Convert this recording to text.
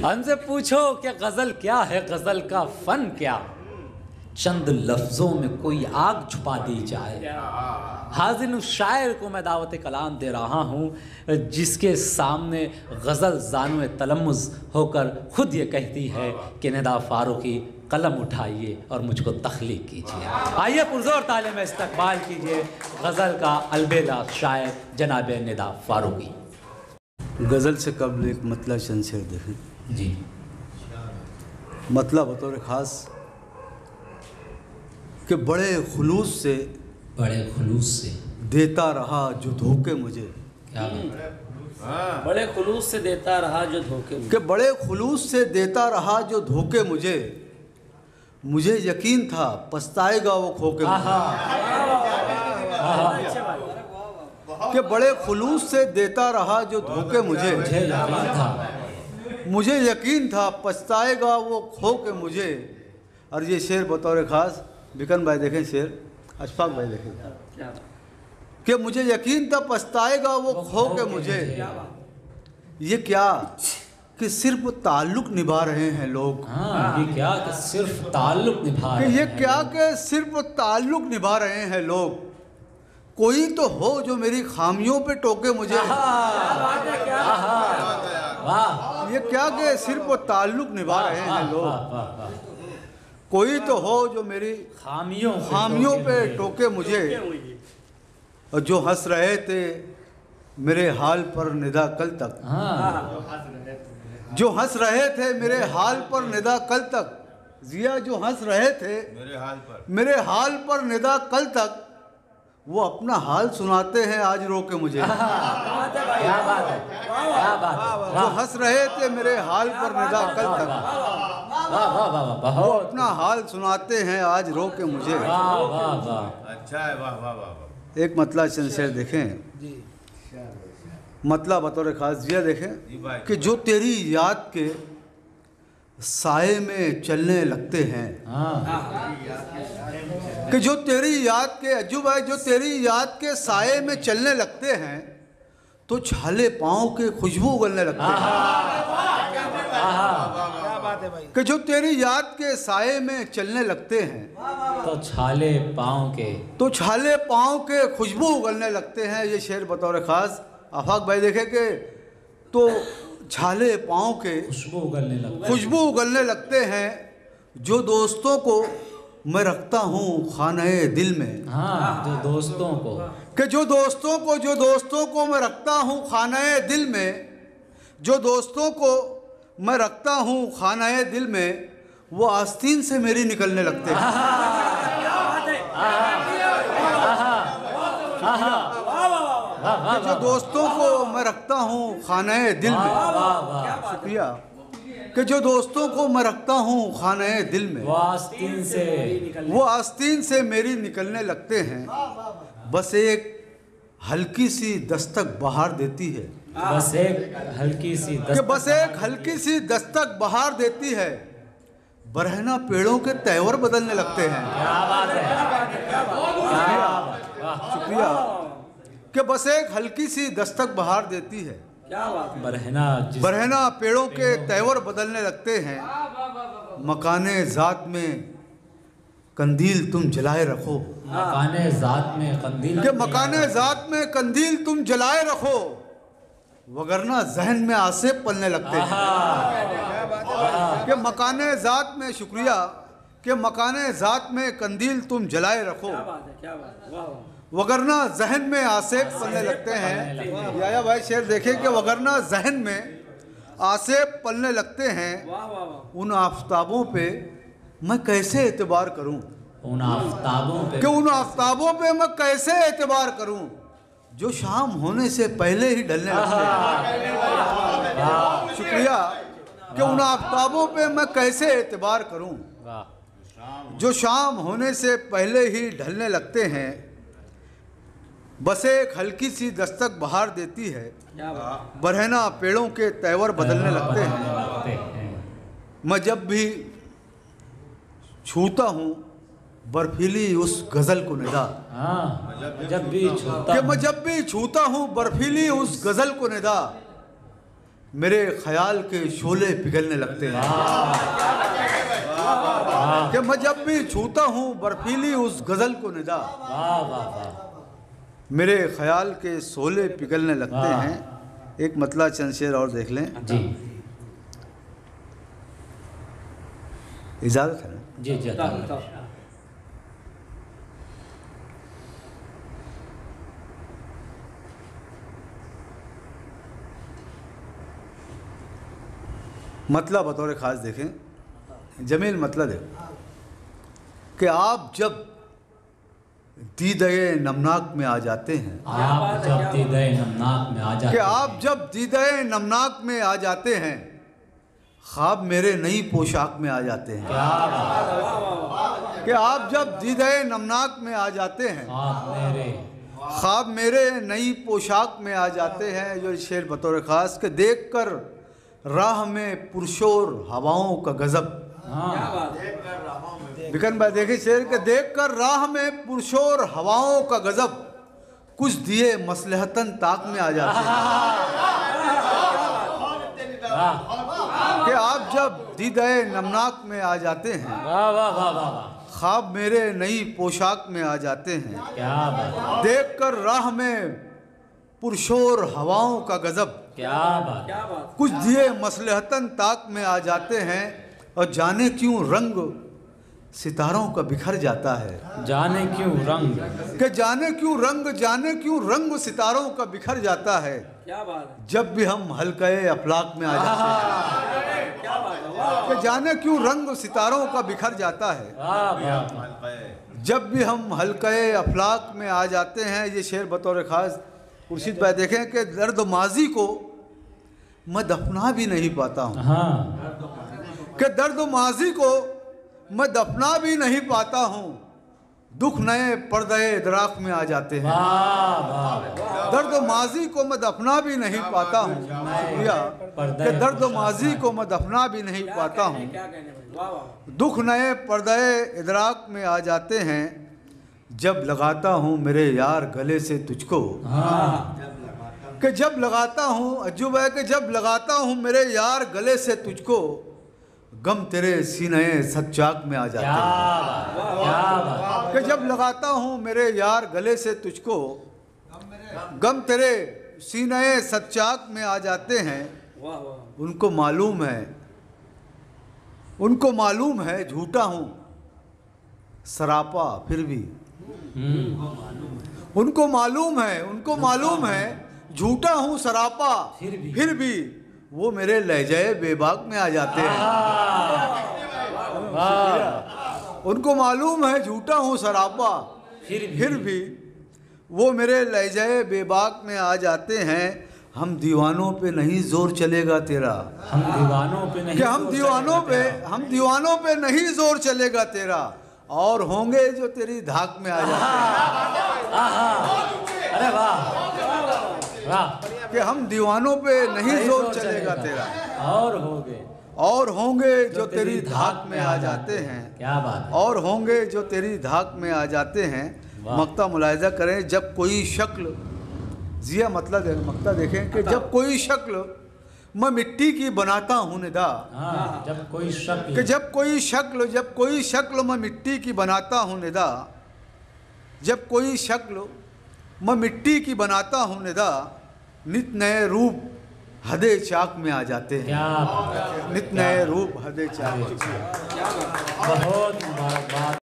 हमसे पूछो कि गज़ल क्या है, गज़ल का फ़न क्या, चंद लफ्ज़ों में कोई आग छुपा दी जाए। हाज़िन उस शायर को मैं दावत कलाम दे रहा हूँ जिसके सामने गज़ल ज़ानुए तलम्मुज़ होकर ख़ुद ये कहती है कि निदा फ़ारूक़ी कलम उठाइए और मुझको तख्लीक़ कीजिए। आइए पुरज़ोर ताले में इस्तक़बाल कीजिए गज़ल का अलबेला शायर जनाब निदा फ़ारूक़ी। गज़ल से कब्ल एक मतला चंद शेर देखें जी। मतला बतौर ख़ास कि बड़े खुलूस से देता रहा जो धोखे मुझे। क्या बड़े खुलूस से देता रहा जो धोखे कि बड़े खुलूस से देता रहा जो धोखे मुझे यकीन था पछताएगा वो खोके कि बड़े खुलूस से देता रहा जो धोखे मुझे यकीन था पछताएगा वो खो के मुझे। और ये शेर बतौर ख़ास बिकन भाई देखें, शेर अशफाक भाई देखें कि मुझे यकीन था पछताएगा वो खो के मुझे। ये क्या कि सिर्फ ताल्लुक़ निभा रहे हैं लोग। हाँ, ये क्या कि सिर्फ ताल्लुक़ निभा रहे हैं। ये क्या कि सिर्फ ताल्लुक़ निभा रहे हैं लोग। कोई तो हो जो मेरी खामियों पे टोके मुझे। वाह, ये क्या कि सिर्फ ताल्लुक़ निभा रहे हैं लोग। कोई तो हो जो मेरी खामियों पे टोके मुझे। और जो हंस रहे थे मेरे हाल पर निदा कल तक, जो हंस रहे थे मेरे हाल पर निदा कल तक, जिया जो हंस रहे थे मेरे हाल पर निदा कल तक, वो अपना हाल सुनाते हैं आज रो के मुझे। क्या बात है, क्या बात है। जो हंस रहे थे मेरे हाल पर निदा कल तक, वाह वाह वाह वाह, वो अपना हाल सुनाते हैं आज रो के मुझे। वाह वाह वाह, अच्छा है, वाह वाह वाह। एक मतला चंद शेर देखें। मतला बतौर ख़ास यह देखें कि जो तेरी याद के साए में चलने लगते हैं। कि जो तेरी याद के अज्जू भाई, जो तेरी याद के साए में चलने लगते हैं तो छाले पाँव के खुशबू उगलने लगते हैं। कि जो तेरी याद के साए में चलने लगते हैं तो छाले पाँव के खुशबू उगलने लगते हैं। ये शेर बतौर ख़ास आफाक भाई देखे कि तो छाले पाँव के खुशबू उगलने लगते हैं। जो दोस्तों को मैं रखता हूँ खाने दिल में। हाँ, जो दोस्तों को कि जो दोस्तों को मैं रखता हूँ खाने दिल में, जो दोस्तों को मैं रखता हूँ खाने दिल में, वो आस्तीन से मेरी निकलने लगते हैं। कि जो दोस्तों को मैं रखता हूँ खाने दिल में, शुक्रिया, कि जो दोस्तों को मैं रखता हूँ खाने दिल में, वो आस्तीन से मेरी निकलने लगते हैं। बस एक हल्की सी दस्तक बहार देती है। बस एक हल्की सी दस्तक बहार देती है। बरहना पेड़ों के तेवर बदलने लगते हैं। शुक्रिया, कि बस एक हल्की सी दस्तक बहार देती है। बरहना पेड़ों के तेवर बदलने लगते हैं। मकाने ज़ात में कंदील तुम जलाए रखो। मकाने ज़ात में कंदील तुम जलाए रखो, वगरना जहन में आसेब पलने लगते हैं। कि मकाने ज़ात में, शुक्रिया, कि मकाने ज़ात में कंदील तुम जलाए रखो, वगरना जहन में आसेब पलने लगते हैं। या भाई शेर देखें कि वगरना जहन में आसेब पलने लगते हैं। उन आफताबों पे मैं कैसे एतबार करूं। उन आफताबों पे मैं कैसे एतबार करूं जो शाम होने से पहले ही ढलने लगते हैं। शुक्रिया, कि उन आफताबों पे मैं कैसे एतबार करूं जो शाम होने से पहले ही ढलने लगते हैं। बस एक हल्की सी दस्तक बहार देती है। बरहना पेड़ों के तेवर बदलने लगते हैं। मैं जब भी छूता हूँ बर्फीली उस गज़ल को निदा। मैं जब भी छूता हूँ बर्फीली उस गज़ल को निदा, मेरे ख्याल के शोले पिघलने लगते हैं कि मैं जब भी छूता हूँ बर्फीली उस गजल को निदा, वाह वाह वाह, मेरे ख्याल के शोले पिघलने लगते हैं। एक मतला चंद शेर और देख लें जी इजाजत है ना? जी जी मतला बतौर ख़ास देखें, जमील मतला देखो कि आप जब दीदे नमनाक में आ जाते हैं, आप जब दीदे नमनाक में आ जाते कि आप जब दीदे नमनाक में आ जाते हैं, ख्वाब मेरे नई पोशाक में आ जाते हैं। क्या बात, कि आप जब दीदे नमनाक में आ जाते हैं, ख्वाब मेरे नई पोशाक में आ जाते हैं। जो शेर बतौर ख़ास के देख कर राह में पुरशोर हवाओं का गजब, बिकन भाई देखिए शेर के देख कर राह में पुरशोर हवाओं का गजब, कुछ दिए मसलहतन ताक में आ जाते हैं। कि आप जब दीदे नमनाक में आ जाते हैं, वाह वाह वाह वाह, ख्वाब मेरे नई पोशाक में आ जाते हैं। क्या बात, देख कर राह में पुरशोर हवाओं का गजब, क्या बात, कुछ दिए मसलहतन ताक में आ जाते हैं। और जाने क्यों रंग सितारों का बिखर जाता है, जाने क्यों रंग, कि जाने क्यों रंग सितारों का बिखर जाता है। क्या बात, जब भी हम हल्के अफलाक में आ जाते हैं, क्या बात, कि जाने क्यों रंग सितारों का बिखर जाता है। वाह वाह, जब भी हम हल्के अफलाक में आ जाते हैं। ये शेर बतौर ख़ास खुर्शीद भाई देखें कि दर्द माजी को मैं दफना भी नहीं पाता हूँ, कि दर्द माजी को मैं दफना भी नहीं पाता हूँ। दुख नए पर्दे इदराक में आ जाते हैं। दर्द माजी को मैं दफना भी नहीं पाता हूँ, कि दर्द माजी को मैं दफना भी नहीं पाता हूँ। दुख नए पर्दे इदराक में आ जाते हैं। जब लगाता हूँ मेरे यार गले से तुझको, कि जब लगाता हूँ अज्जुब है, कि जब लगाता हूँ मेरे यार गले से तुझको, गम तेरे सीने सच्चाक में आ जाते हैं। कि जब लगाता हूँ मेरे यार गले से तुझको, गम तेरे सीने सच्चाक में आ जाते हैं। उनको मालूम है झूठा हूँ सरापा फिर भी, उनको मालूम है झूठा हूँ सरापा फिर भी, वो मेरे लहजे बेबाक में आ जाते हैं। उनको मालूम है झूठा हूँ सरापा फिर भी, वो मेरे लहजे बेबाक में आ जाते हैं। हम दीवानों पे नहीं जोर चलेगा तेरा, हम दीवानों पे नहीं, कि हम दीवानों पे नहीं जोर चलेगा तेरा, और होंगे जो तेरी धाक में आ जाते हैं। अरे वाह वाह, कि हम दीवानों पे नहीं जोर चलेगा तेरा, और होंगे जो तेरी धाक में आ जाते हैं। क्या बात, और होंगे जो तेरी धाक में आ जाते हैं। मक्ता मुलाहिजा करें, जब कोई शक्ल जिया मक्ता देखें कि जब कोई शक्ल मैं मिट्टी की बनाता हूँ निदा, जब कोई शक्ल, कि जब कोई शक्ल मैं मिट्टी की बनाता हूँ निदा, जब कोई शक्ल मैं मिट्टी की बनाता हूँ निदा, नित नए रूप हदे चाक में आ जाते हैं। नित नए रूप हदे चाक। बहुत मुबारकबाद।